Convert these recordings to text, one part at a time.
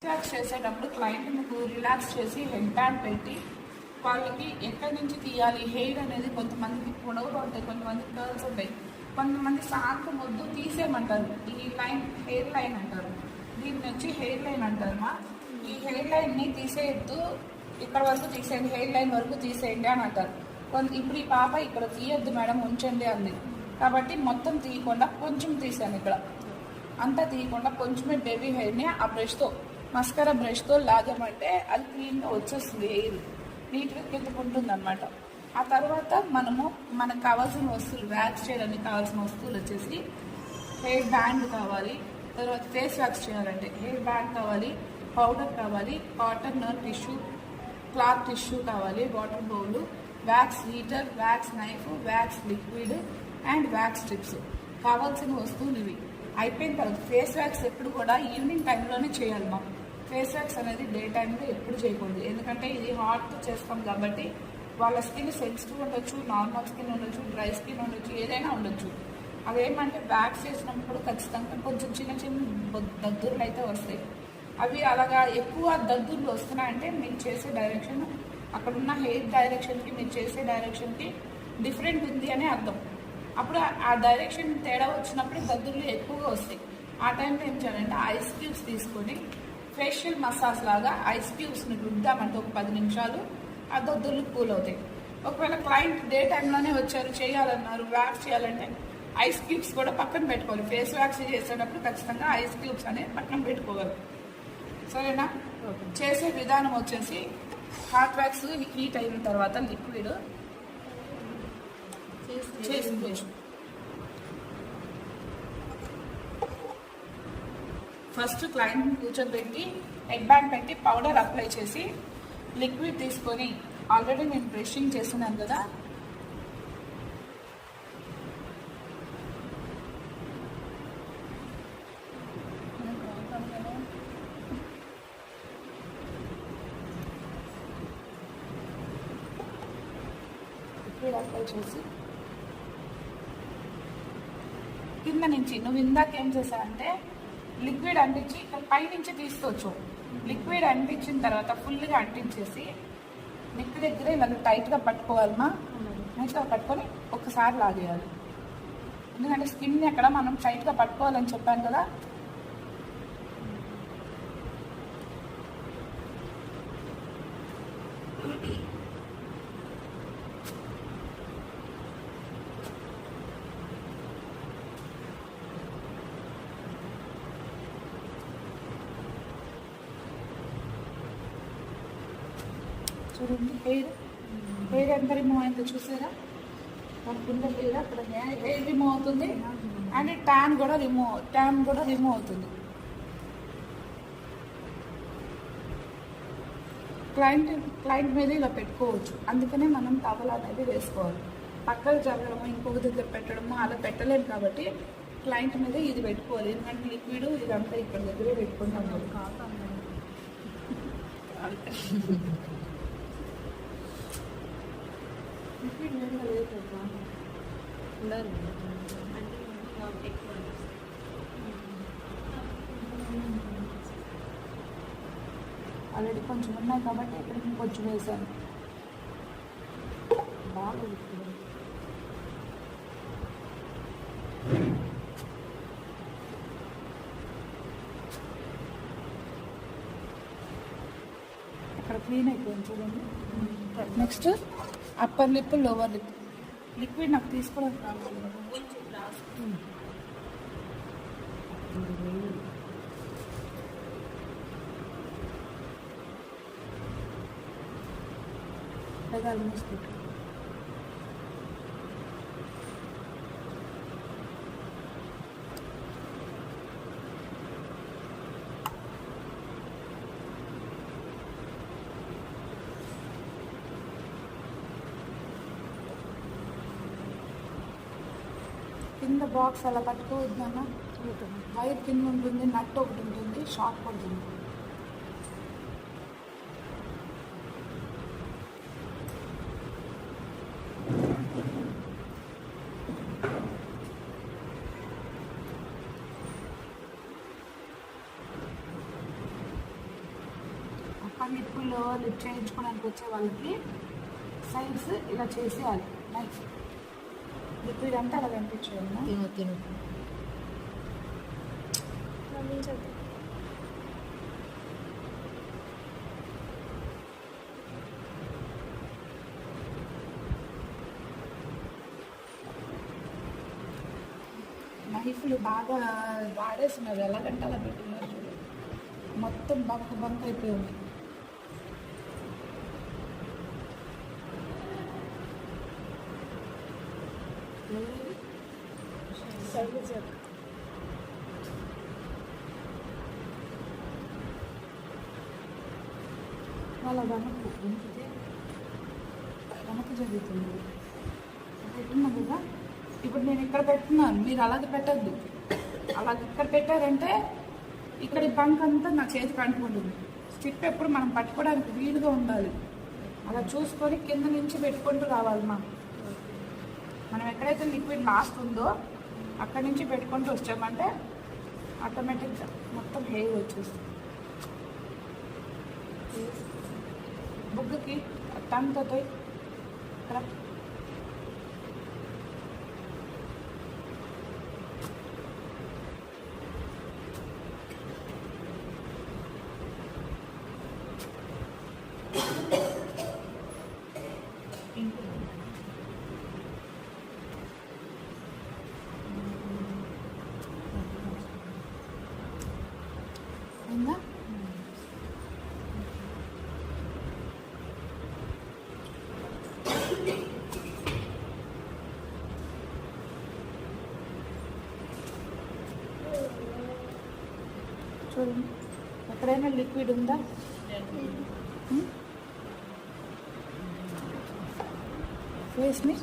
Relax చేసేటప్పుడు client మీకు relax చేసి హెడ్ బ్యాండ్ పెట్టి వాళ్ళకి ఎక్కడి నుంచి తీయాలి హెయిర్ అనేది కొంతమందికి పొడవుగా ఉంటాయి, కొంతమందికి కర్ల్స్ ఉంటాయి, కొంతమంది శాంతం వద్దు తీసేయమంటారు. ఈ లైన్ హెయిర్ లైన్ అంటారు, దీన్ని వచ్చి హెయిర్ లైన్ అంటారు. ఈ హెయిర్ లైన్ని తీసేయద్దు, ఇక్కడ వరకు తీసేయండి, హెయిర్ లైన్ వరకు తీసేయండి అని అంటారు. ఇప్పుడు ఈ పాప ఇక్కడ తీయొద్దు మేడం ఉంచండి అంది, కాబట్టి మొత్తం తీయకుండా కొంచెం తీసాను, ఇక్కడ అంతా తీయకుండా కొంచెమే బేబీ హెయిర్ని ఆ బ్రష్తో మస్కరా బ్రష్తో లాగామంటే అది క్లీన్గా వచ్చేస్తుంది, హెయిర్ నీట్గా కిందకుంటుంది అనమాట. ఆ తర్వాత మనకు కావాల్సిన వస్తువులు వ్యాక్స్ చేయడానికి కావాల్సిన వస్తువులు వచ్చేసి హెయిర్ బ్యాండ్ కావాలి, తర్వాత ఫేస్ వ్యాక్స్ చేయాలంటే హెయిర్ బ్యాండ్ కావాలి, పౌడర్ కావాలి, కాటన్ టిష్యూ, క్లాత్ టిష్యూ కావాలి, water bowl, wax heater, wax knife, wax liquid and wax strips కావాల్సిన వస్తువులు ఇవి. అయిపోయిన తర్వాత ఫేస్ వ్యాక్స్ ఎప్పుడు కూడా ఈవినింగ్ టైంలోనే చేయాలి. మాకు ఫేస్ వ్యాక్స్ అనేది డే టైంలో ఎప్పుడు చేయకూడదు, ఎందుకంటే ఇది హాట్తో చేస్తాం కాబట్టి వాళ్ళ స్కిన్ సెన్సిటివ్ ఉండొచ్చు, నార్మల్ స్కిన్ ఉండొచ్చు, డ్రై స్కిన్ ఉండొచ్చు, ఏదైనా ఉండొచ్చు. అదేమంటే వ్యాక్స్ చేసినప్పుడు ఖచ్చితంగా కొంచెం చిన్న చిన్న దద్దుర్లు అయితే వస్తాయి. అవి అలాగా ఎక్కువ దద్దుర్లు వస్తున్నాయంటే మీరు చేసే డైరెక్షన్, అక్కడున్న హెయిర్ డైరెక్షన్కి మీరు చేసే డైరెక్షన్కి డిఫరెంట్ ఉంది అని అర్థం. అప్పుడు ఆ డైరెక్షన్ తేడా వచ్చినప్పుడు దద్దుర్లు ఎక్కువగా వస్తాయి. ఆ టైంలో ఏం చేయాలంటే ఐస్ క్యూబ్స్ తీసుకొని ఫేషియల్ మసాజ్ లాగా ఐస్ క్యూబ్స్ని రుద్దామంటే ఒక 10 నిమిషాలు ఆ దద్దుర్లు కూల్ అవుతాయి. ఒకవేళ క్లయింట్ డే టైంలోనే వచ్చారు చేయాలన్నారు, వ్యాక్స్ చేయాలంటే ఐస్ క్యూబ్స్ కూడా పక్కన పెట్టుకోవాలి. ఫేస్ వ్యాక్స్ చేసేటప్పుడు ఖచ్చితంగా ఐస్ క్యూబ్స్ అనేది పక్కన పెట్టుకోవాలి, సరేనా? చేసే విధానం వచ్చేసి హాట్ వ్యాక్స్ హీట్ అయిన తర్వాత లిక్విడ్ చేసి ఫస్ట్ క్లయింట్ని కూర్చోబెట్టి హెడ్ బ్యాండ్ పెట్టి పౌడర్ అప్లై చేసి లిక్విడ్ తీసుకొని, ఆల్రెడీ నేను బ్రషింగ్ చేస్తున్నాను కదా, లిక్విడ్ అప్లై చేసి కింద నుంచి నువ్వు ఇందాక ఏం చేశావంటే లిక్విడ్ అంటించి ఇక్కడ పైనుంచి తీసుకోవచ్చు. లిక్విడ్ అంటించిన తర్వాత ఫుల్గా అంటించేసి నెక్ దగ్గర ఇలా టైట్గా పట్టుకోవాలమ్మా, నెక్స్ట్ పట్టుకొని ఒక్కసారి లాగేయాలి. ఎందుకంటే స్కిన్ ఎక్కడ మనం టైట్గా పట్టుకోవాలని చెప్పాను కదా. చూడండి హెయిర్ ఎంత రిమూవ్ అయిందో చూసారా, కింద హెయిర్ అక్కడ హెయిర్ రిమూవ్ అవుతుంది అండ్ ట్యాన్ కూడా రిమూవ్ అవుతుంది. క్లయింట్ మీద ఇలా పెట్టుకోవచ్చు, అందుకనే మనం టవల్ అనేది వేసుకోవాలి. పక్కన జరగడము ఇంకొక దగ్గర పెట్టడము అలా పెట్టలేము కాబట్టి క్లయింట్ మీద ఇది పెట్టుకోవాలి. ఎందుకంటే లిక్విడ్ ఇదంతా ఇక్కడ దగ్గరే పెట్టుకుంటాం. ఆల్రెడీ కొంచెం ఉన్నాయి కాబట్టి ఇక్కడ కొంచెం వేసాను. బాగా అక్కడ క్లీన్ అయిపోయింది చూడండి. Next upper lip, lower lip liquid నాకు తీసుకోవడం కావాలి. పెదాలు మూసుకుంటా కింద బాక్స్ అలా పట్టుకోవద్దన్నా, వైర్ కింద ఉంటుంది, నట్ ఒకటి ఉంటుంది, షార్ప్ ఉంటుంది. నిప్పుల్లో లిప్ చేయించుకోవడానికి వచ్చే వాళ్ళకి సైడ్స్ ఇలా చేసేయాలి. నైఫ్ లిక్విడ్ అంతా అలా కనిపించేయాలి. తిను తిను నైఫ్లు బాగా వాడేస్తున్నారు, ఎలాగంటే అలా పెట్టున్నారు చూడు, మొత్తం బంక్ బంక్ అయిపోయింది. వాళ్ళ వెనక్కి జరుగుతుంది పెట్టున్నా కదా. ఇప్పుడు నేను ఇక్కడ పెట్టున్నాను, మీరు అలాగే పెట్టద్దు. అలాగే ఇక్కడ పెట్టారంటే ఇక్కడ బంక్ అంతా నా చేతికి అంటుకుంటుంది. స్టిప్ ఎప్పుడు మనం పట్టుకోవడానికి వీలుగా ఉండాలి. అలా చూసుకొని కింద నుంచి పెట్టుకుంటూ రావాలి. మనం ఎక్కడైతే లిక్విడ్ లాస్ట్ ఉందో అక్కడి నుంచి పెట్టుకుంటూ వచ్చామంటే ఆటోమేటిక్గా మొత్తం హెయిర్ వచ్చేస్తుంది. బుగ్గకి టంతో ఇక్కడ అయిందా? చూడండి, ఎక్కడైనా లిక్విడ్ ఉందా? ఫేస్ మీ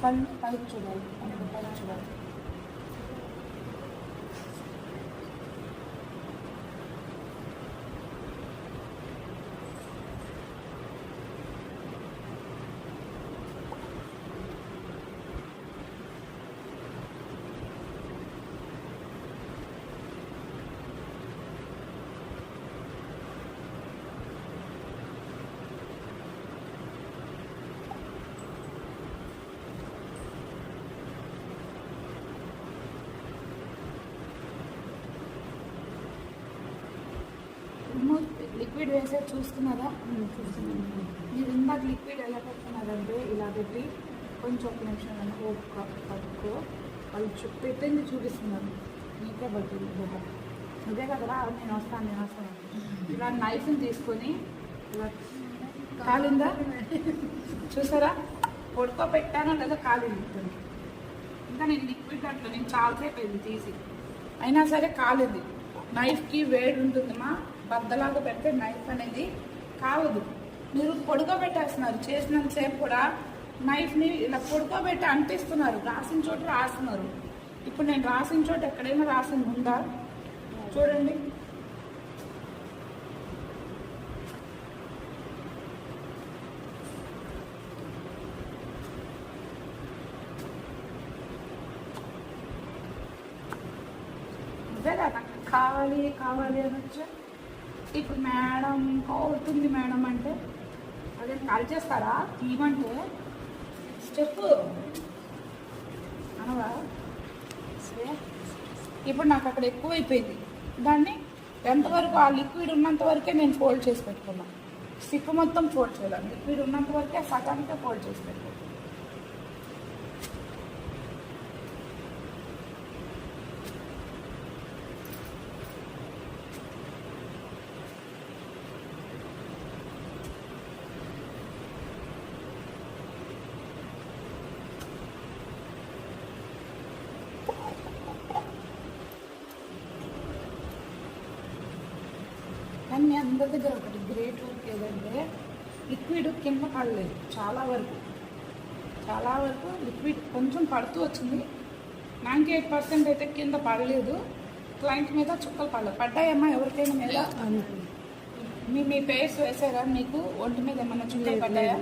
కళ్ళు పైకి చూడాలి, పైకి చూడాలి. లిక్విడ్ వేసే చూస్తున్నారా? మీరు ఇందాక లిక్విడ్ ఎలా పెడుతున్నారంటే ఇలా పెట్టి కొంచెం ఒక నిమిషం పట్టుకో, వాళ్ళు పెట్టింది చూపిస్తున్నారు. నీకే పడుతుంది బొమ్మ, ఇదే కదరా నేను వస్తాను. ఇలా నైఫ్ని తీసుకొని ఇలా కాలిందా చూసారా? పడుకోబెట్టానో లేదా కాలింది. ఇంకా నేను లిక్విడ్ దాంట్లో నేను చాలాసేపు అయింది తీసి, అయినా సరే కాలింది. నైఫ్కి వేడి ఉంటుందమ్మా, బద్దలాగా పెడితే నైఫ్ అనేది కావదు. మీరు పొడుకోబెట్టేస్తున్నారు, చేసినంతసేపు కూడా నైఫ్ని ఇలా పొడుకోబెట్టి అంటిస్తున్నారు. రాసిన చోట రాస్తున్నారు. ఇప్పుడు నేను రాసిన చోట ఎక్కడైనా రాసింది ఉందా చూడండి. అదే కదా కావాలి కావాలి అని వచ్చా. ఇప్పుడు మేడం అవుతుంది మేడం అంటే అదే కాల్ చేస్తారా ఇవ్వంటే స్టెప్ అనవా. ఇప్పుడు నాకు అక్కడ ఎక్కువైపోయింది. దాన్ని ఎంతవరకు ఆ లిక్విడ్ ఉన్నంత వరకే నేను ఫోల్డ్ చేసి పెట్టుకున్నాను. స్టిప్ మొత్తం ఫోల్డ్ చేయాలి, లిక్విడ్ ఉన్నంత వరకే సగానికే ఫోల్డ్ చేసి పెట్టుకున్నాను. కానీ మీ అందరి దగ్గర ఒకటి గ్రేట్ వర్క్ ఏదంటే లిక్విడ్ కింద పడలేదు. చాలా వరకు లిక్విడ్ కొంచెం పడుతూ వచ్చింది. 98% అయితే కింద పడలేదు. క్లయింట్ మీద చుక్కలు పడ్డాయమ్మా ఎవరికైనా మీద? మీ పేర్స్ వేసారా? మీకు ఒంటి మీద ఏమన్నా చుక్కలు పడ్డాయా?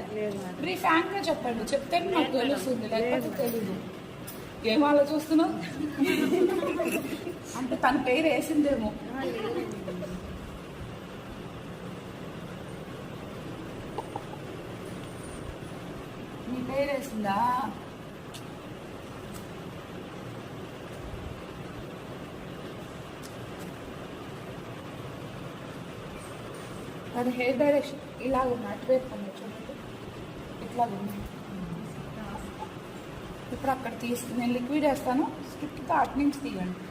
ఫ్రాంక్గా చెప్పండి, చెప్తే నాకు తెలుస్తుంది, లేకపోతే తెలీదు. ఏం ఆలోచిస్తున్నావు? అంటే తన పేరు వేసిందేమో. మీ పేరు వేసిందా? అది హెయిర్ డైరెక్షన్ ఇలాగ ఉంది, అటువైపు ఉంది చూడండి, ఇట్లాగుంది. ఇప్పుడు అక్కడ నేను లిక్విడ్ వేస్తాను, స్ట్రిక్ట్గా అటు నుంచి తీయండి.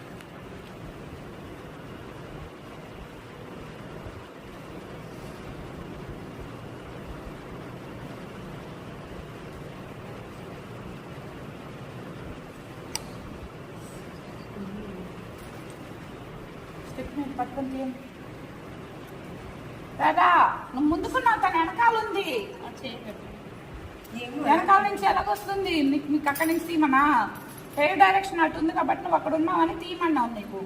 స్టిక్ నేను పట్టుకొని తీయండి. దాదా నువ్వు ముందుకున్నావు, తన వెనకాల ఉంది. వెనకాల నుంచి ఎలాగొస్తుంది? నీకు అక్కడి నుంచి తీయమన్నా? హెయిర్ డైరెక్షన్ అటు ఉంది కాబట్టి నువ్వు అక్కడ ఉన్నావని తీయమన్నావు. నీకు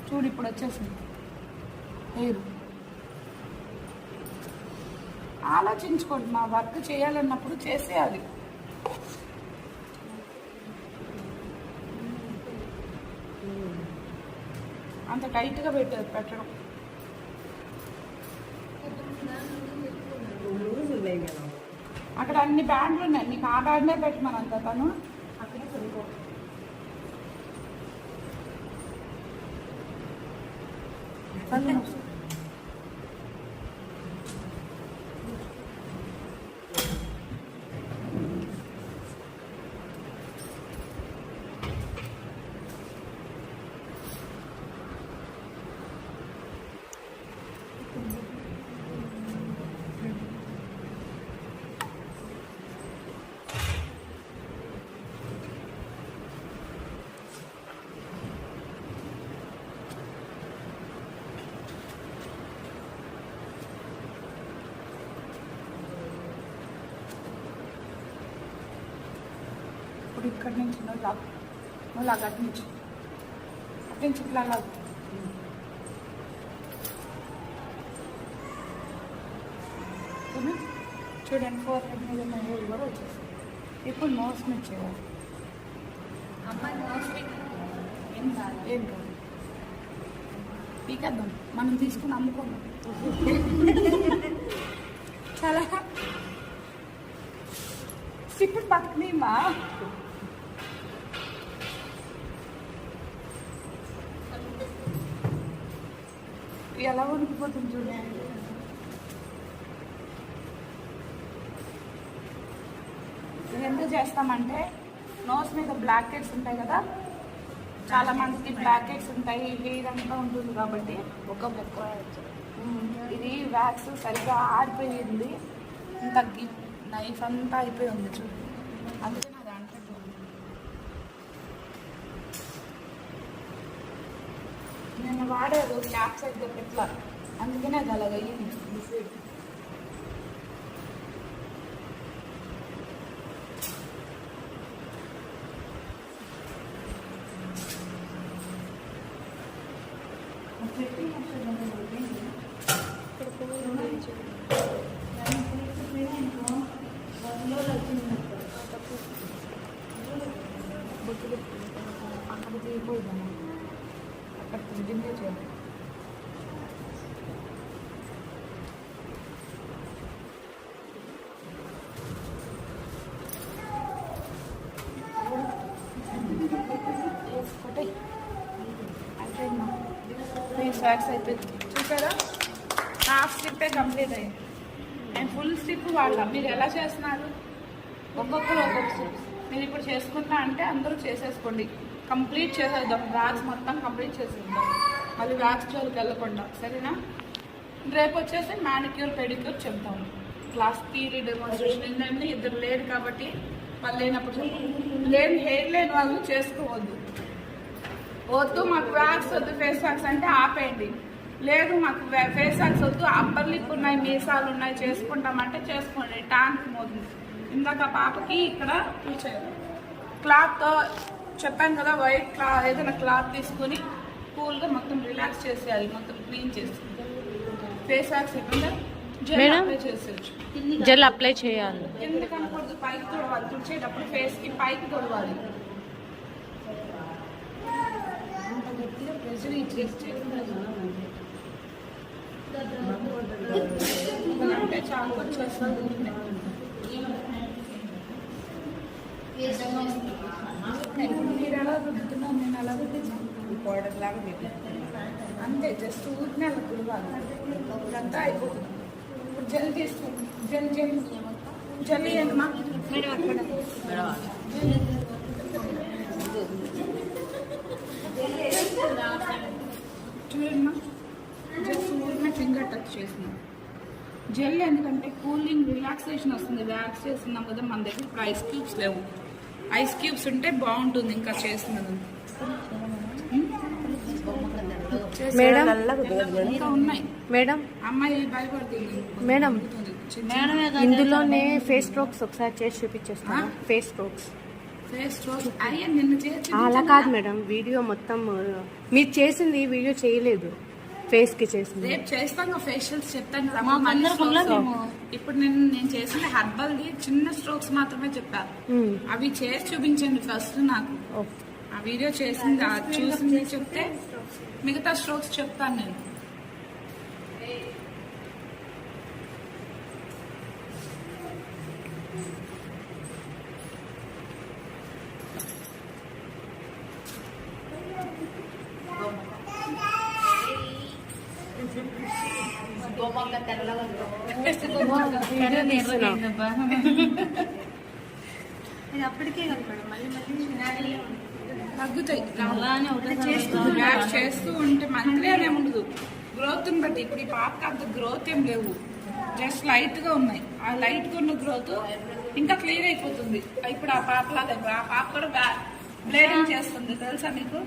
చూడు ఇప్పుడు వచ్చేసింది హెయిర్. ఆలోచించుకోండి, మా వర్క్ చేయాలన్నప్పుడు చేసేయాలి. అంత టైట్గా పెట్టడం. అక్కడ అన్ని బ్యాండ్లు ఉన్నాయి, నీకు ఆ బ్యాండే పెట్టమనంత తను. అక్కడే సరిపో. ఇప్పుడు ఇక్కడి నుంచి నువ్వు అటు నుంచి ఇట్లా చూడండి. 4 హెడ్ మీద హెయిర్ కూడా వచ్చేసి. ఇప్పుడు నోస్ మీద చేయాలి. ఏం కాదు, పీకేద్దాం, మనం తీసుకుని అమ్ముకుందాం. చాలా ఇప్పుడు పక్కనేమా ఎలా ఉడికిపోతుంది చూడండి. ఎందుకు చేస్తామంటే నోస్ మీద బ్లాక్ హెడ్స్ ఉంటాయి కదా, చాలా మందికి బ్లాక్ హెడ్స్ ఉంటాయి, హెయిర్ అంతా ఉంటుంది కాబట్టి ఇది వ్యాక్స్ సరిగ్గా ఆరిపోయింది, తగ్గి నైఫ్ అంతా అయిపోయి ఉంది చూడు, అందుకే అది అంటుంది. నేను వాడేది క్యాప్ సైడ్ ఇట్లా, అందుకనే అది అలాగ అయ్యింది. అక్కడ తీయకూడదు, అక్కడ థ్రెడ్డింగే చేయాలి. ఫేస్ వ్యాక్స్ అయిపోయింది చూసారా, హాఫ్ స్ట్రిప్పే కంప్లీట్ అయ్యింది. నేను ఫుల్ స్ట్రిప్ వాడలా. మీరు ఎలా చేస్తున్నారు? ఒక్కొక్కరు ఒక్కొక్క స్ట్రిప్. మీరు ఇప్పుడు చేసుకుంటా అంటే అందరూ చేసేసుకోండి, కంప్లీట్ చేసేద్దాం, వ్యాక్స్ మొత్తం కంప్లీట్ చేసేద్దాం, మళ్ళీ వ్యాక్స్ జోలికి వెళ్ళకుండా, సరేనా? రేపు వచ్చేసి మ్యానిక్యూర్ పెడిక్యూర్ చెప్తాము, క్లాస్ థియరీ డెమోన్స్ట్రేషన్. ఏంటంటే ఇద్దరు లేరు కాబట్టి వాళ్ళు లేనప్పుడు లేని హెయిర్ లేని వాళ్ళు చేసుకోవద్దు. వద్దు మాకు వ్యాక్స్ వద్దు ఫేస్ వ్యాక్స్ అంటే ఆపేయండి. లేదు మాకు ఫేస్ వ్యాక్స్ వద్దు, అప్పర్ లిప్ ఉన్నాయి, మీసాలు ఉన్నాయి, చేసుకుంటామంటే చేసుకోండి. ట్యాంక్ మోదు ఇందాక పాపకి ఇక్కడ క్లాత్తో చెప్పాను కదా, వైట్ క్లాత్ ఏదైనా క్లాత్ తీసుకొని కూల్గా మొత్తం రిలాక్స్ చేసేయాలి, మొత్తం క్లీన్ చేసి ఫేస్ వ్యాక్స్ అయిపోయిందా జెల్ అప్లై చేసేయచ్చు. జెల్ అప్లై చేయాలి, ఎందుకు అనకూడదు, పైకి తొడవాలి, తుడిచేటప్పుడు ఫేస్కి పైకి తొడవాలి. ప్రెషర్ ఇచ్చేస్తే అంటే చాలా వచ్చేస్తుంది. మీరు ఎలా రుద్దుతున్నాను, నేను ఎలా రుద్దించాను పౌడర్ లాగా అంతే, జస్ట్ ఊరినే అలా తుడవాలి, ఇదంతా అయిపోతుంది. ఇప్పుడు జల్ తీసుకోండి, జల్ జల్ జల్ ఇవ్వండి మా చూడమ్మా, జస్ట్ ఊరినే ఫింగర్ టచ్ చేసినాం. జెల్ ఎందుకంటే కూలింగ్ రిలాక్సేషన్ వస్తుంది, వ్యాక్స్ చేస్తున్నాం కదా. మన దగ్గర ఇప్పుడు ఐస్ క్యూబ్స్ లేవు, ఐస్ క్యూబ్స్ ఉంటే బాగుంటుంది ఇంకా చేసినది. ఇంకా ఉన్నాయి మేడం. అమ్మాయి భయపడుతుంది మేడం, ఇందులోనే ఫేస్ స్ట్రోక్స్ ఒకసారి చేసి చూపించేస్తాను. ఫేస్ స్ట్రోక్స్ అలా కాదు మేడం, వీడియో మొత్తం మీరు చేసింది వీడియో చేయలేదు, ఫేస్ కి చేసింది. రేపు చేస్తాం ఫేషియల్స్ చెప్తాను కదా. ఇప్పుడు నేను చేసిన హెర్బల్ ది చిన్న స్ట్రోక్స్ మాత్రమే చెప్పాను, అవి చేసి చూపించండి ఫస్ట్. నాకు ఆ వీడియో చేసింది చూసింది చెప్తే మిగతా స్ట్రోక్స్ చెప్తాను నేను. అప్పటికే తగ్గుతాయి చేస్తూ ఉంటే మంత్లీ అనే ఉండదు, గ్రోత్ బట్టి. ఇప్పుడు ఈ పాపకి అంత గ్రోత్ ఏం లేవు, జస్ట్ లైట్ గా ఉన్నాయి. ఆ లైట్ గా ఉన్న గ్రోత్ ఇంకా క్లియర్ అయిపోతుంది. ఇప్పుడు ఆ పాప లాగా ఆ పాప కూడా బ్లేడింగ్ చేస్తుంది, తెలుసా మీకు?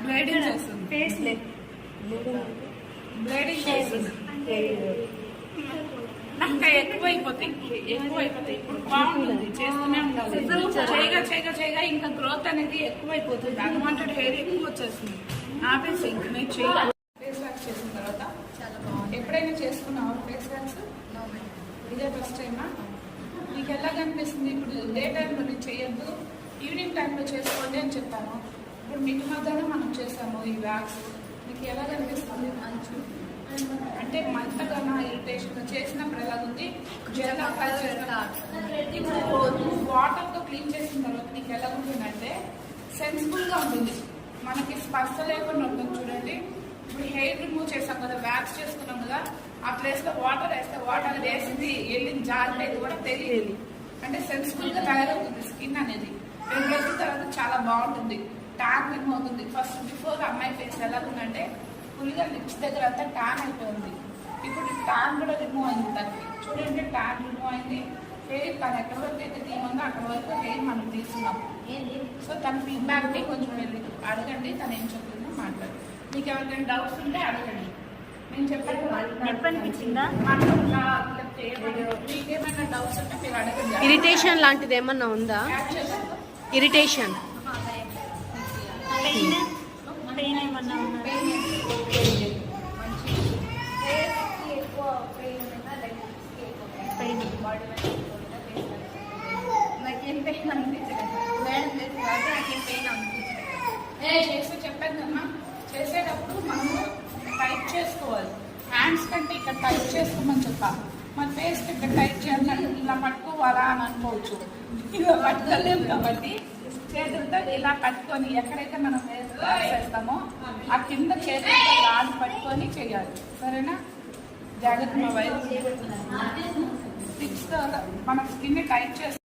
బ్లేడింగ్ చేస్తుంది, బ్లేడింగ్ చేస్తుంది. ఇంకా ఎక్కువైపోతాయి. ఇప్పుడు బాగుంటుంది, చేస్తూనే ఉండాలి. చేయగా ఇంకా గ్రోత్ అనేది ఎక్కువైపోతుంది, అన్వాంటెడ్ హెయిర్ ఎక్కువ వచ్చేస్తుంది. ఆపేసి ఇంక మీరు చేయాలి. ఫేస్ వ్యాక్స్ చేసిన తర్వాత చాలా బాగుంది. ఎప్పుడైనా చేసుకున్నావా ఫేస్ వ్యాక్స్? ఇదే ఫస్ట్ టైమా? నీకు ఎలా కనిపిస్తుంది? ఇప్పుడు డే టైంలో నేను చేయొద్దు, ఈవినింగ్ టైంలో చేసుకోండి అని చెప్పాను. ఇప్పుడు మీకు మధ్యాహ్నం మనం చేసాము ఈ వ్యాక్స్, మీకు ఎలా కనిపిస్తుంది? అంటే మంటగా ఇరిటేషన్ చేసినప్పుడు ఎలాగుంది? జెల్ అప్లై చేస్తా. ఇప్పుడు వాటర్తో క్లీన్ చేసిన తర్వాత నీకు ఎలా ఉంటుందంటే సెన్సిబుల్గా ఉంటుంది, మనకి స్పర్శ లేకుండా ఉంటుంది. చూడండి, ఇప్పుడు హెయిర్ రిమూవ్ చేసాం కదా, వ్యాక్స్ చేసుకున్నాం కదా, ఆ ప్లేస్లో వాటర్ వేస్తే వాటర్ వేసింది వెళ్ళింది జారిపోయేది కూడా తెలియదు. అంటే సెన్సిబుల్గా తయారవుతుంది స్కిన్ అనేది. 2 రోజుల తర్వాత చాలా బాగుంటుంది, ట్యాన్ రిమూవ్ అవుతుంది. ఫస్ట్ బిఫోర్ అమ్మాయి ఫేస్ ఎలా ఉందంటే ఫుల్గా లిప్స్ దగ్గర అంతా ట్యాన్ అయిపోయింది. ఇప్పుడు ట్యాన్ కూడా రిమూవ్ అయింది తనకి. చూడండి, ట్యాన్ రిమూవ్ అయింది. హెయిర్ తను ఎక్కడి వరకు అయితే తీయమందో అక్కడి వరకు హెయిర్ మనం తీసుకున్నాం. సో తన ఫీడ్బ్యాక్ని కొంచెం వెళ్ళి అడగండి, తను ఏం చెప్తుందో మాట్లాడు. మీకు ఎవరికైనా డౌట్స్ ఉంటే అడగండి. నేను చెప్పాను, మీకేమైనా డౌట్స్ ఉంటే మీరు అడగండి. ఇరిటేషన్ లాంటిది ఏమన్నా ఉందా? ఇరిటేషన్ చేస్తే చెప్పాను కదమ్మా, చేసేటప్పుడు మనము టైట్ చేసుకోవాలి. హ్యాండ్స్ కంటే ఇక్కడ టైట్ చేసుకోమని చెప్పాలి. మన ఫేస్కి ఇక్కడ టైట్ చేయాలంటే ఇలా పట్టుకోవాలా అని అనుకోవచ్చు, ఇలా పట్టుకోలేము కాబట్టి చేతులతో ఇలా పట్టుకొని ఎక్కడైతే మనం వేస్తామో ఆ కింద చేతులతో లాగి పట్టుకొని చేయాలి. సరేనా? జాగ్రత్త వైపు మన స్కిన్ టైట్ చేస్తాం.